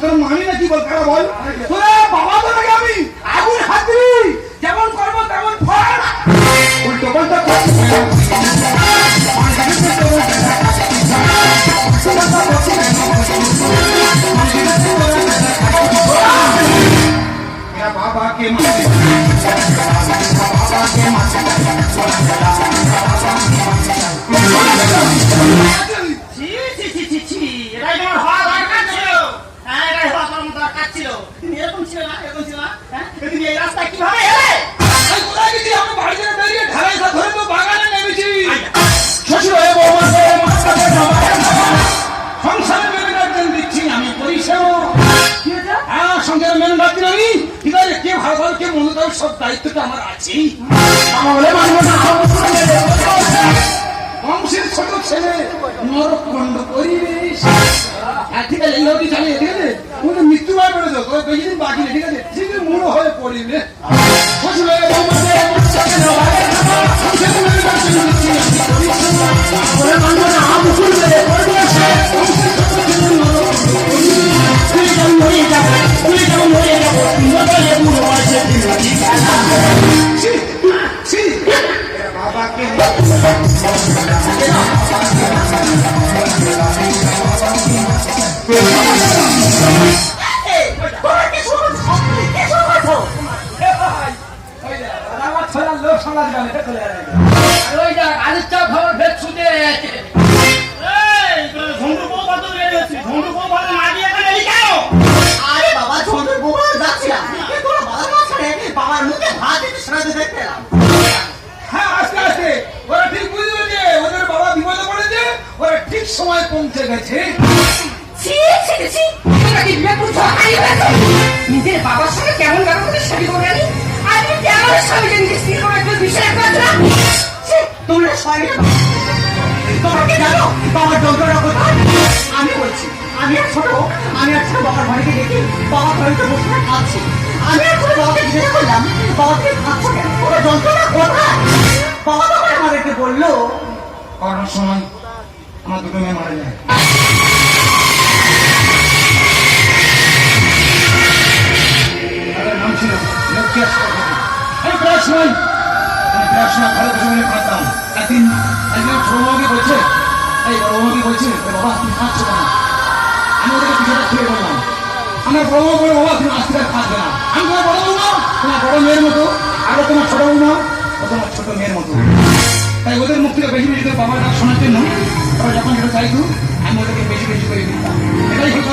তোর মানি না কি বল কারা বল তোরা বাবা তো নাকি আমি আগুন হাত দিবি যেমন করবো তেমন ফল উল্টো পাল্টা बाबा के माथे बाबा के माथे সব দায়িত্বটা আমার আছে বংশের ছোট ছেলে নরকখণ্ড পরিবেশ ঠিক আছে এইভাবে চালিয়ে ঠিক আছে তুমি মৃত্যুবার করে দাও তবে বেশি দিন বাকি নেই ঠিক আছে ঠিক মুড়ো হয়ে পড়িবে বাবাকে লোক সমাজ আদিত্য খবর ভেদ ছুটে বাবার মুখে ভাত শোনাতে দেখতে হ্যাঁ আস্তে আস্তে ওরা ঠিক বুঝলো যে ওদের বাবা বিপদে পড়েছে ওরা ঠিক সময় পৌঁছে গেছে নিজের বাবার সঙ্গে কেমন ব্যবহার শাড়ি করে আনি আর কেমন স্বামীকে নিজের স্ত্রী করে একটু বিষয় তোমরা সবাই তোমাকে জানো বাবার যন্ত্রণা কোথায় আমি বলছি আমি আর ছোট বাবার বাড়িতে দেখি বাবার বাড়িতে বসে খাচ্ছি আমি আর ছোট বাবাকে জিজ্ঞাসা করলাম বাবাকে খাচ্ছ কেন ওরা যন্ত্রণা কোথায় বাবা তখন আমাদেরকে বললো করোনার সময় আমার দুটো মেয়ে মারা যায় তাদের নাম ছিল লক্ষ্মী আমি প্রায় সময় ভালো করে পারতাম একদিন ছোট বৌদি বলছে এই বড় বৌদি বলছে বাবা তুমি খাচ্ছ কেন আমি ওদেরকে পিছনে খুলে বললাম আমার বড় বউ বলে বাবা তুমি আজকে খাচ্বে না আমি তোমার বড় বউ না তোমার বড় মেয়ের মতো আরো তোমার ছোট বউ না ও তোমার ছোট মেয়ের মতো তাই ওদের মুখ থেকে বেশি বেশি করে বাবার ডাক শোনার জন্য ওরা যখন যেটা চাইতো আমি ওদেরকে বেশি বেশি করে দিতাম এটাই হতো